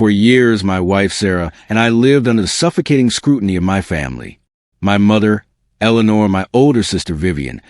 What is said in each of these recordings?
For years, my wife, Sarah, and I lived under the suffocating scrutiny of my family. My mother, Eleanor, and my older sister, Vivian,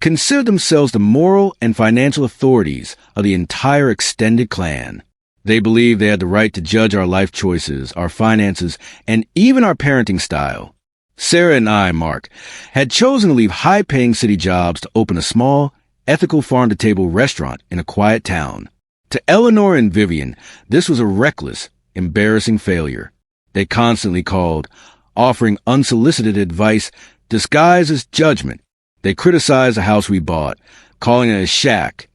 considered themselves the moral and financial authorities of the entire extended clan. They believed they had the right to judge our life choices, our finances, and even our parenting style. Sarah and I, Mark, had chosen to leave high-paying city jobs to open a small, ethical farm-to-table restaurant in a quiet town. To Eleanor and Vivian, this was a reckless, embarrassing failure. They constantly called, offering unsolicited advice disguised as judgment. They criticized the house we bought, calling it a shack,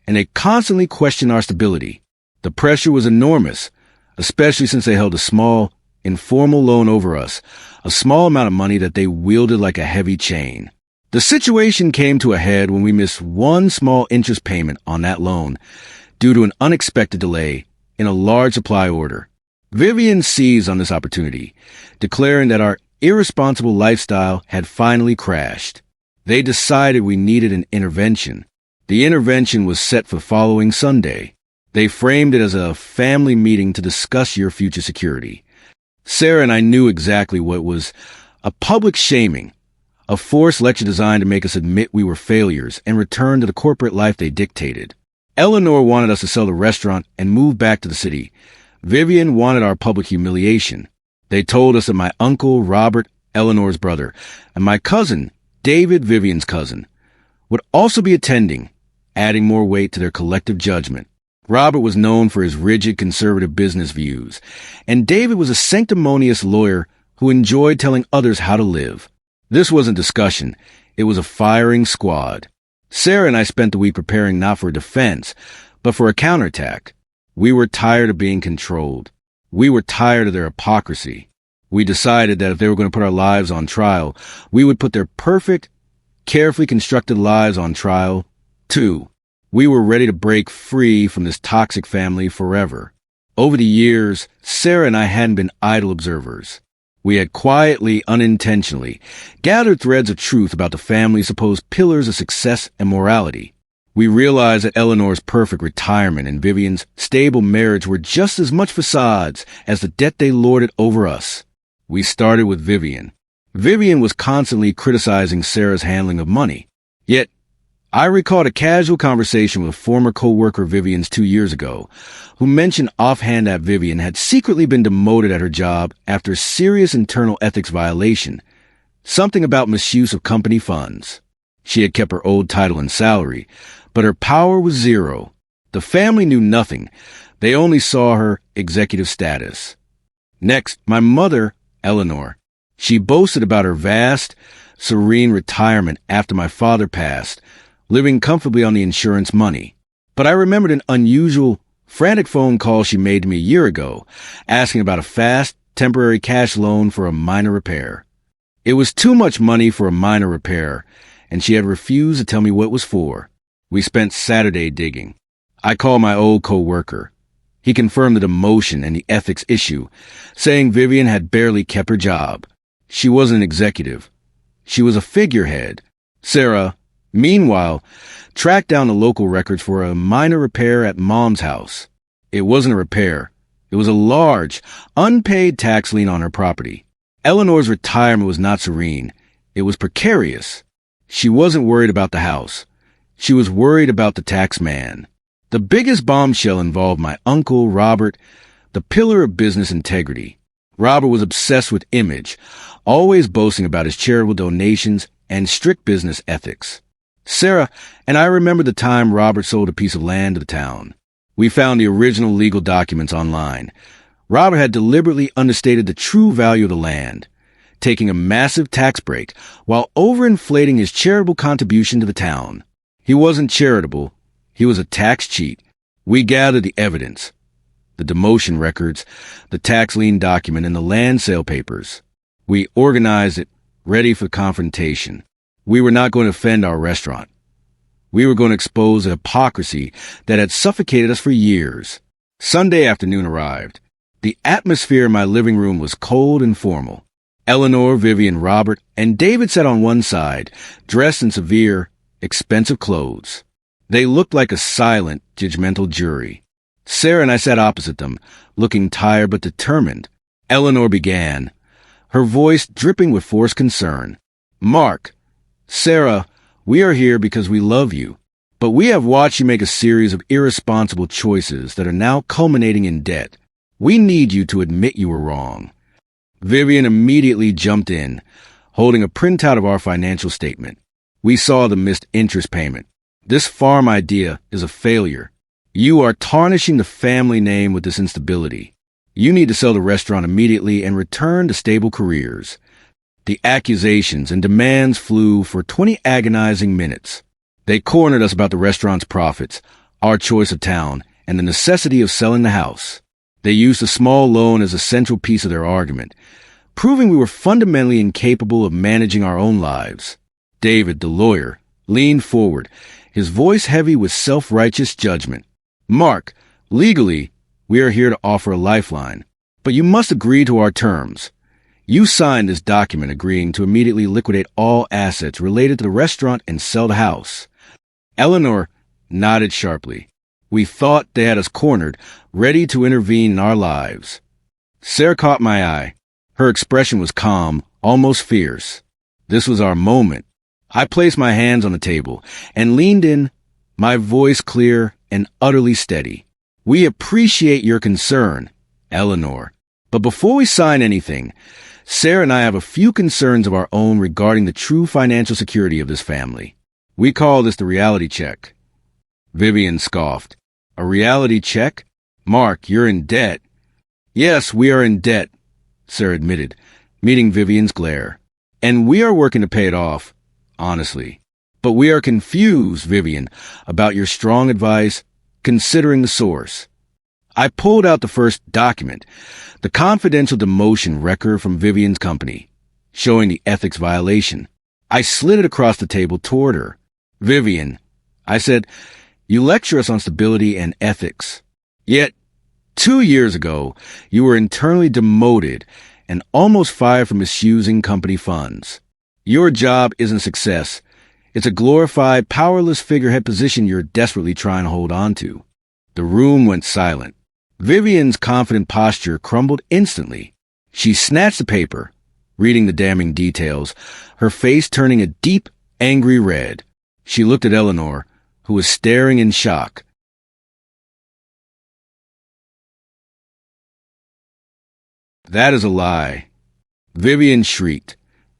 and they constantly questioned our stability. The pressure was enormous, especially since they held a small, informal loan over us, a small amount of money that they wielded like a heavy chain. The situation came to a head when we missed one small interest payment on that loan due to an unexpected delay in a large supply order. Vivian seized on this opportunity, declaring that our irresponsible lifestyle had finally crashed. They decided we needed an intervention. The intervention was set for the following Sunday. They framed it as a family meeting to discuss your future security. Sarah and I knew exactly what it was: a public shaming, a forced lecture designed to make us admit we were failures and return to the corporate life they dictated. Eleanor wanted us to sell the restaurant and move back to the city. Vivian wanted our public humiliation. They told us that my uncle, Robert, Eleanor's brother, and my cousin, David, Vivian's cousin, would also be attending, adding more weight to their collective judgment. Robert was known for his rigid conservative business views, and David was a sanctimonious lawyer who enjoyed telling others how to live. This wasn't discussion. It was a firing squad. Sarah and I spent the week preparing not for a defense, but for a counterattack. We were tired of being controlled. We were tired of their hypocrisy. We decided that if they were going to put our lives on trial, we would put their perfect, carefully constructed lives on trial, too. We were ready to break free from this toxic family forever. Over the years, Sarah and I hadn't been idle observers. We had quietly, unintentionally, gathered threads of truth about the family's supposed pillars of success and morality. We realized that Eleanor's perfect retirement and Vivian's stable marriage were just as much facades as the debt they lorded over us. We started with Vivian. Vivian was constantly criticizing Sarah's handling of money. Yet, I recalled a casual conversation with a former co-worker Vivian's 2 years ago, who mentioned offhand that Vivian had secretly been demoted at her job after a serious internal ethics violation, something about misuse of company funds. She had kept her old title and salary, but her power was zero. The family knew nothing. They only saw her executive status. Next, my mother, Eleanor. She boasted about her vast, serene retirement after my father passed, living comfortably on the insurance money. But I remembered an unusual, frantic phone call she made to me a year ago, asking about a fast, temporary cash loan for a minor repair. It was too much money for a minor repair, and she had refused to tell me what it was for. We spent Saturday digging. I called my old co-worker. He confirmed the demotion and the ethics issue, saying Vivian had barely kept her job. She wasn't an executive. She was a figurehead. Sarah, meanwhile, tracked down the local records for a minor repair at Mom's house. It wasn't a repair. It was a large, unpaid tax lien on her property. Eleanor's retirement was not serene. It was precarious. She wasn't worried about the house. She was worried about the tax man. The biggest bombshell involved my uncle, Robert, the pillar of business integrity. Robert was obsessed with image, always boasting about his charitable donations and strict business ethics. Sarah and I remember the time Robert sold a piece of land to the town. We found the original legal documents online. Robert had deliberately understated the true value of the land, taking a massive tax break while overinflating his charitable contribution to the town. He wasn't charitable. He was a tax cheat. We gathered the evidence, the demotion records, the tax lien document, and the land sale papers. We organized it, ready for confrontation. We were not going to offend our restaurant. We were going to expose the hypocrisy that had suffocated us for years. Sunday afternoon arrived. The atmosphere in my living room was cold and formal. Eleanor, Vivian, Robert, and David sat on one side, dressed in severe, expensive clothes. They looked like a silent, judgmental jury. Sarah and I sat opposite them, looking tired but determined. Eleanor began, her voice dripping with forced concern. Mark, Sarah, we are here because we love you, but we have watched you make a series of irresponsible choices that are now culminating in debt. We need you to admit you were wrong. Vivian immediately jumped in, holding a printout of our financial statement. We saw the missed interest payment. This farm idea is a failure. You are tarnishing the family name with this instability. You need to sell the restaurant immediately and return to stable careers. The accusations and demands flew for 20 agonizing minutes. They cornered us about the restaurant's profits, our choice of town, and the necessity of selling the house. They used a small loan as a central piece of their argument, proving we were fundamentally incapable of managing our own lives. David, the lawyer, leaned forward, his voice heavy with self-righteous judgment. Mark, legally, we are here to offer a lifeline, but you must agree to our terms. You signed this document agreeing to immediately liquidate all assets related to the restaurant and sell the house. Eleanor nodded sharply. We thought they had us cornered, ready to intervene in our lives. Sarah caught my eye. Her expression was calm, almost fierce. This was our moment. I placed my hands on the table and leaned in, my voice clear and utterly steady. We appreciate your concern, Eleanor. But before we sign anything, Sarah and I have a few concerns of our own regarding the true financial security of this family. We call this the reality check. Vivian scoffed. A reality check? Mark, you're in debt. Yes, we are in debt, Sarah admitted, meeting Vivian's glare. And we are working to pay it off, honestly. But we are confused, Vivian, about your strong advice, considering the source. I pulled out the first document, the confidential demotion record from Vivian's company, showing the ethics violation. I slid it across the table toward her. Vivian, I said, you lecture us on stability and ethics. Yet, 2 years ago, you were internally demoted and almost fired for misusing company funds. Your job isn't success. It's a glorified, powerless figurehead position you're desperately trying to hold on to. The room went silent. Vivian's confident posture crumbled instantly. She snatched the paper, reading the damning details, her face turning a deep, angry red. She looked at Eleanor, who was staring in shock. That is a lie. Vivian shrieked,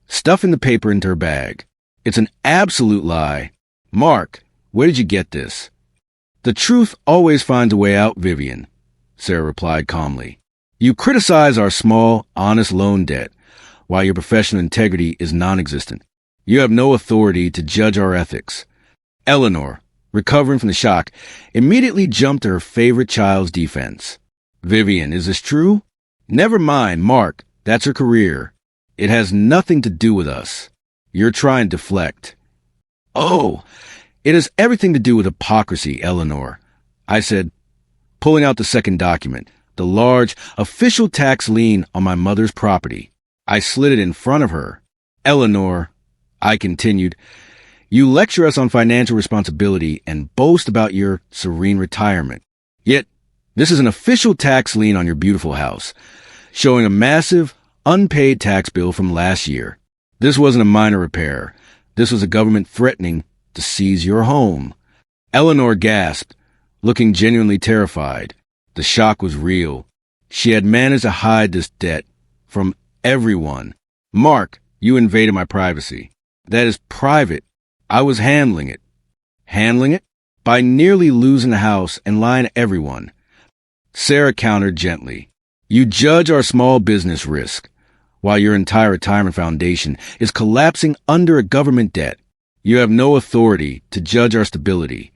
stuffing the paper into her bag. It's an absolute lie. Mark, where did you get this? The truth always finds a way out, Vivian, Sarah replied calmly. You criticize our small, honest loan debt, while your professional integrity is non-existent. You have no authority to judge our ethics. Eleanor, recovering from the shock, immediately jumped to her favorite child's defense. Vivian, is this true? Never mind, Mark, that's her career. It has nothing to do with us. You're trying to deflect. Oh, it has everything to do with hypocrisy, Eleanor, I said, pulling out the second document, the large official tax lien on my mother's property. I slid it in front of her. Eleanor, I continued, you lecture us on financial responsibility and boast about your serene retirement. Yet, this is an official tax lien on your beautiful house, showing a massive, unpaid tax bill from last year. This wasn't a minor repair. This was a government threatening to seize your home. Eleanor gasped, looking genuinely terrified. The shock was real. She had managed to hide this debt from everyone. Mark, you invaded my privacy. That is private. I was handling it. Handling it? By nearly losing the house and lying to everyone. Sarah countered gently. You judge our small business risk, while your entire retirement foundation is collapsing under a government debt. You have no authority to judge our stability.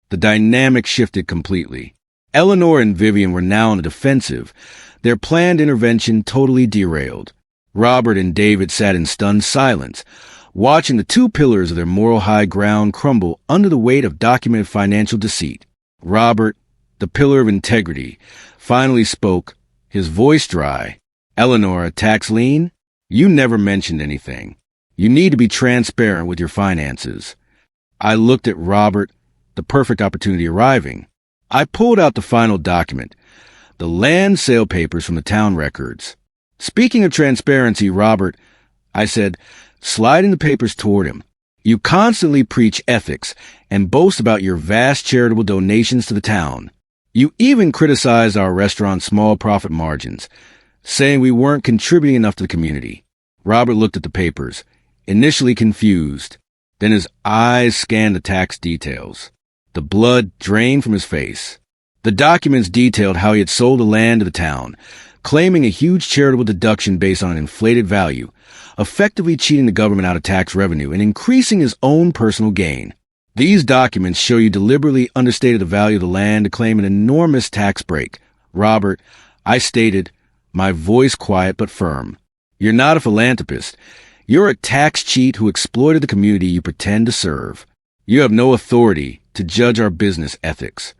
The dynamic shifted completely. Eleanor and Vivian were now on the defensive, their planned intervention totally derailed. Robert and David sat in stunned silence, watching the two pillars of their moral high ground crumble under the weight of documented financial deceit. Robert, the pillar of integrity, finally spoke, his voice dry. Eleanor, a tax lien? You never mentioned anything. You need to be transparent with your finances. I looked at Robert, the perfect opportunity arriving. I pulled out the final document, the land sale papers from the town records. Speaking of transparency, Robert, I said, sliding the papers toward him, you constantly preach ethics and boast about your vast charitable donations to the town. You even criticized our restaurant's small profit margins, saying we weren't contributing enough to the community. Robert looked at the papers, initially confused. Then his eyes scanned the tax details. The blood drained from his face. The documents detailed how he had sold the land to the town, claiming a huge charitable deduction based on an inflated value, effectively cheating the government out of tax revenue and increasing his own personal gain. These documents show you deliberately understated the value of the land to claim an enormous tax break. Robert, I stated, my voice quiet but firm. You're not a philanthropist. You're a tax cheat who exploited the community you pretend to serve. You have no authority to judge our business ethics.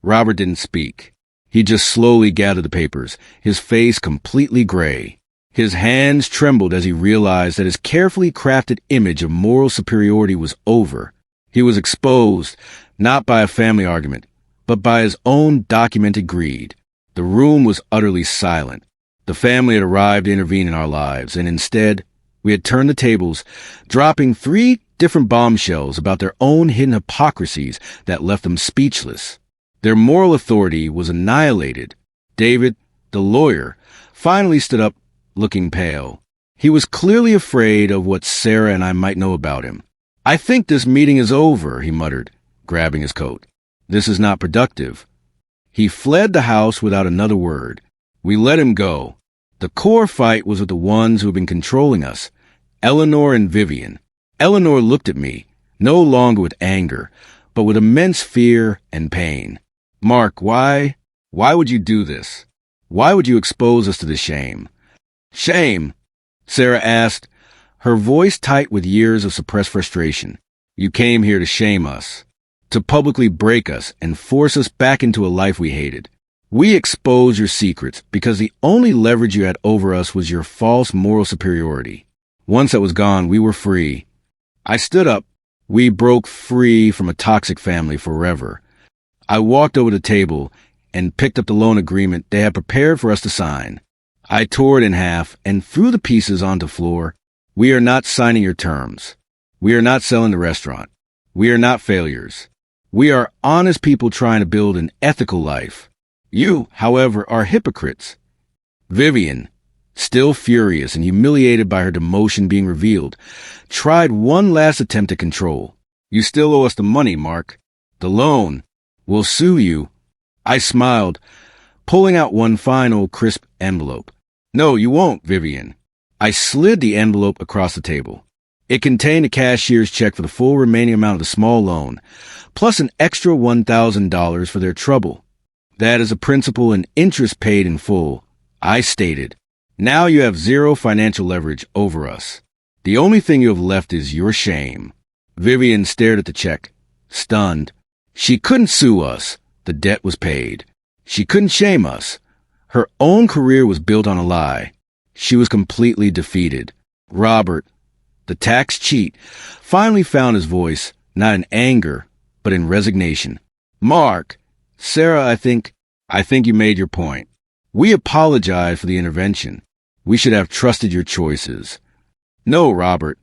Robert didn't speak. He just slowly gathered the papers, his face completely gray. His hands trembled as he realized that his carefully crafted image of moral superiority was over. He was exposed, not by a family argument, but by his own documented greed. The room was utterly silent. The family had arrived to intervene in our lives, and instead, we had turned the tables, dropping 3 different bombshells about their own hidden hypocrisies that left them speechless. Their moral authority was annihilated. David, the lawyer, finally stood up, looking pale. He was clearly afraid of what Sarah and I might know about him. I think this meeting is over, he muttered, grabbing his coat. This is not productive. He fled the house without another word. We let him go. The core fight was with the ones who had been controlling us, Eleanor and Vivian. Eleanor looked at me, no longer with anger, but with immense fear and pain. Mark, why would you do this? Why would you expose us to this shame? Shame? Sarah asked, her voice tight with years of suppressed frustration. You came here to shame us, to publicly break us and force us back into a life we hated. We exposed your secrets because the only leverage you had over us was your false moral superiority. Once that was gone, we were free. I stood up. We broke free from a toxic family forever. I walked over to the table and picked up the loan agreement they had prepared for us to sign. I tore it in half and threw the pieces onto the floor. We are not signing your terms. We are not selling the restaurant. We are not failures. We are honest people trying to build an ethical life. You, however, are hypocrites. Vivian, still furious and humiliated by her demotion being revealed, tried one last attempt at control. You still owe us the money, Mark. The loan. We'll sue you. I smiled, pulling out one final crisp envelope. No, you won't, Vivian. I slid the envelope across the table. It contained a cashier's check for the full remaining amount of the small loan, plus an extra $1,000 for their trouble. That is a principal and interest paid in full, I stated. Now you have zero financial leverage over us. The only thing you have left is your shame. Vivian stared at the check, stunned. She couldn't sue us. The debt was paid. She couldn't shame us. Her own career was built on a lie. She was completely defeated. Robert, the tax cheat, finally found his voice, not in anger, but in resignation. Mark, Sarah, I think you made your point. We apologize for the intervention. We should have trusted your choices. No, Robert,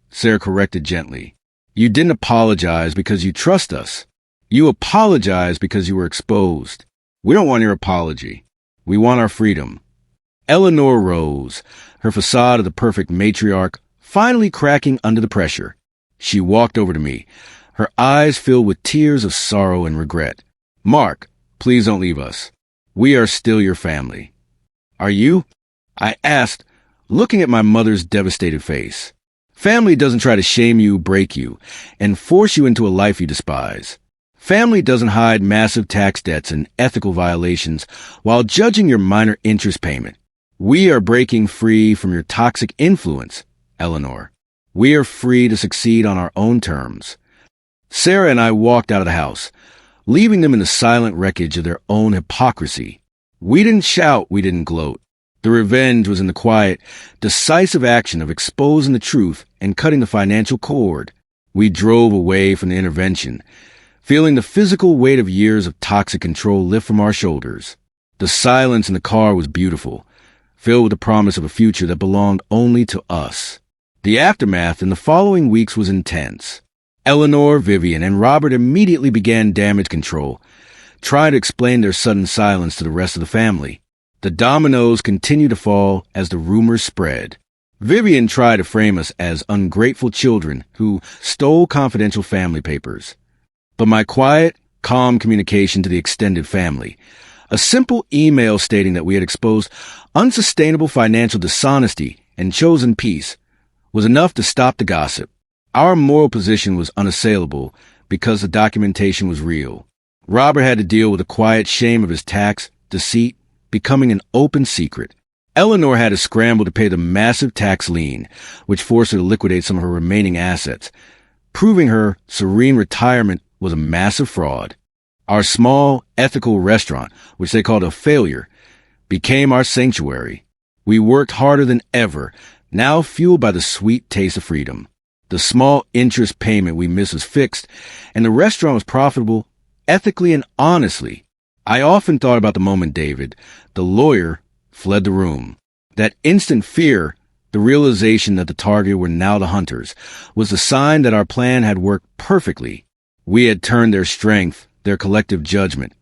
Sarah corrected gently. You didn't apologize because you trust us. You apologized because you were exposed. We don't want your apology. We want our freedom. Eleanor rose, her facade of the perfect matriarch finally cracking under the pressure. She walked over to me, her eyes filled with tears of sorrow and regret. Mark, please don't leave us. We are still your family. Are you? I asked, looking at my mother's devastated face. Family doesn't try to shame you, break you, and force you into a life you despise. Family doesn't hide massive tax debts and ethical violations while judging your minor interest payment. We are breaking free from your toxic influence, Eleanor. We are free to succeed on our own terms. Sarah and I walked out of the house, leaving them in the silent wreckage of their own hypocrisy. We didn't shout, we didn't gloat. The revenge was in the quiet, decisive action of exposing the truth and cutting the financial cord. We drove away from the intervention, feeling the physical weight of years of toxic control lift from our shoulders. The silence in the car was beautiful, filled with the promise of a future that belonged only to us. The aftermath in the following weeks was intense. Eleanor, Vivian, and Robert immediately began damage control, trying to explain their sudden silence to the rest of the family. The dominoes continued to fall as the rumors spread. Vivian tried to frame us as ungrateful children who stole confidential family papers. But my quiet, calm communication to the extended family, a simple email stating that we had exposed unsustainable financial dishonesty and chosen peace, was enough to stop the gossip. Our moral position was unassailable because the documentation was real. Robert had to deal with the quiet shame of his tax, deceit, becoming an open secret. Eleanor had to scramble to pay the massive tax lien, which forced her to liquidate some of her remaining assets, proving her serene retirement was a massive fraud. Our small, ethical restaurant, which they called a failure, became our sanctuary. We worked harder than ever, now fueled by the sweet taste of freedom. The small interest payment we missed was fixed, and the restaurant was profitable, ethically and honestly. I often thought about the moment David, the lawyer, fled the room. That instant fear, the realization that the target were now the hunters, was a sign that our plan had worked perfectly. We had turned their strength, their collective judgment,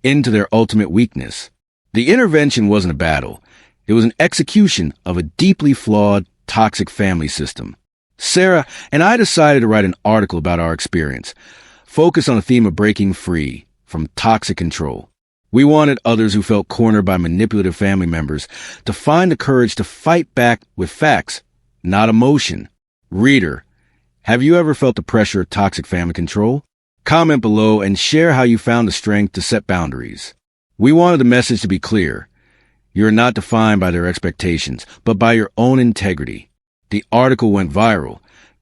into their ultimate weakness. The intervention wasn't a battle. It was an execution of a deeply flawed, toxic family system. Sarah and I decided to write an article about our experience, focused on the theme of breaking free from toxic control. We wanted others who felt cornered by manipulative family members to find the courage to fight back with facts, not emotion. Reader, have you ever felt the pressure of toxic family control? Comment below and share how you found the strength to set boundaries. We wanted the message to be clear. You are not defined by their expectations, but by your own integrity. The article went viral,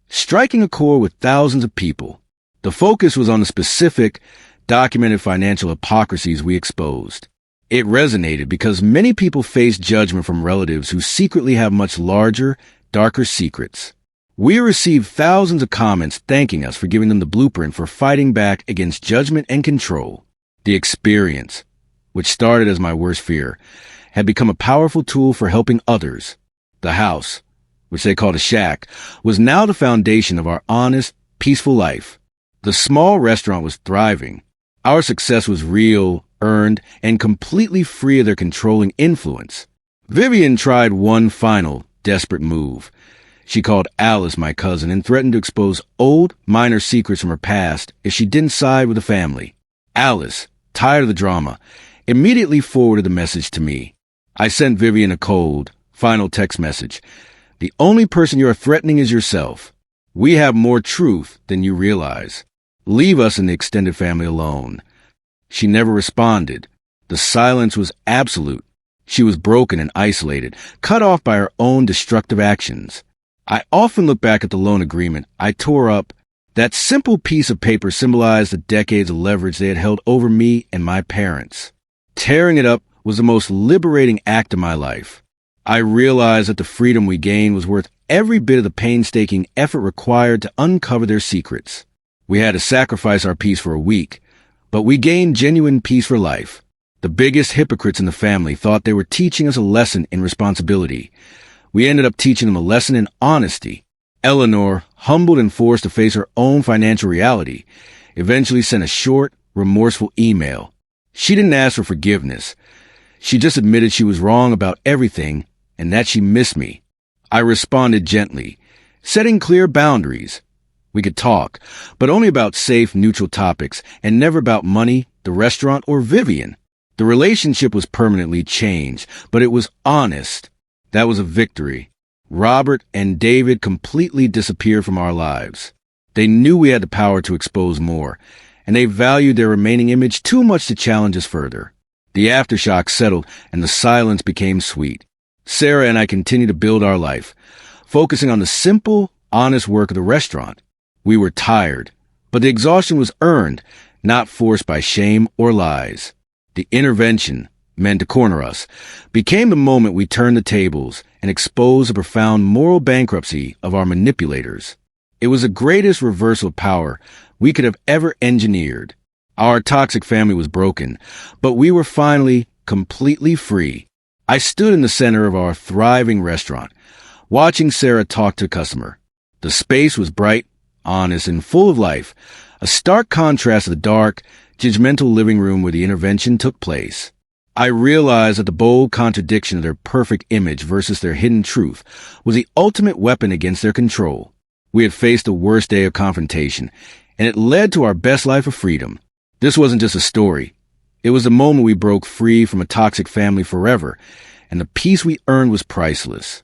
striking a chord with thousands of people. The focus was on the specific, documented financial hypocrisies we exposed. It resonated because many people face judgment from relatives who secretly have much larger, darker secrets. We received thousands of comments thanking us for giving them the blueprint for fighting back against judgment and control. The experience, which started as my worst fear, had become a powerful tool for helping others. The house, which they called a shack, was now the foundation of our honest, peaceful life. The small restaurant was thriving. Our success was real, earned, and completely free of their controlling influence. Vivian tried one final, desperate move. She called Alice, my cousin, and threatened to expose old, minor secrets from her past if she didn't side with the family. Alice, tired of the drama, immediately forwarded the message to me. I sent Vivian a cold, final text message. The only person you are threatening is yourself. We have more truth than you realize. Leave us and the extended family alone. She never responded. The silence was absolute. She was broken and isolated, cut off by her own destructive actions. I often look back at the loan agreement I tore up. That simple piece of paper symbolized the decades of leverage they had held over me and my parents. Tearing it up was the most liberating act of my life. I realized that the freedom we gained was worth every bit of the painstaking effort required to uncover their secrets. We had to sacrifice our peace for a week, but we gained genuine peace for life. The biggest hypocrites in the family thought they were teaching us a lesson in responsibility. We ended up teaching them a lesson in honesty. Eleanor, humbled and forced to face her own financial reality, eventually sent a short, remorseful email. She didn't ask for forgiveness. She just admitted she was wrong about everything and that she missed me. I responded gently, setting clear boundaries. We could talk, but only about safe, neutral topics, and never about money, the restaurant, or Vivian. The relationship was permanently changed, but it was honest. That was a victory. Robert and David completely disappeared from our lives. They knew we had the power to expose more, and they valued their remaining image too much to challenge us further. The aftershock settled, and the silence became sweet. Sarah and I continued to build our life, focusing on the simple, honest work of the restaurant. We were tired, but the exhaustion was earned, not forced by shame or lies. The intervention, meant to corner us, became the moment we turned the tables and exposed the profound moral bankruptcy of our manipulators. It was the greatest reversal of power we could have ever engineered. Our toxic family was broken, but we were finally completely free. I stood in the center of our thriving restaurant, watching Sarah talk to a customer. The space was bright, honest, and full of life, a stark contrast to the dark, judgmental living room where the intervention took place. I realized that the bold contradiction of their perfect image versus their hidden truth was the ultimate weapon against their control. We had faced the worst day of confrontation, and it led to our best life of freedom. This wasn't just a story. It was the moment we broke free from a toxic family forever, and the peace we earned was priceless.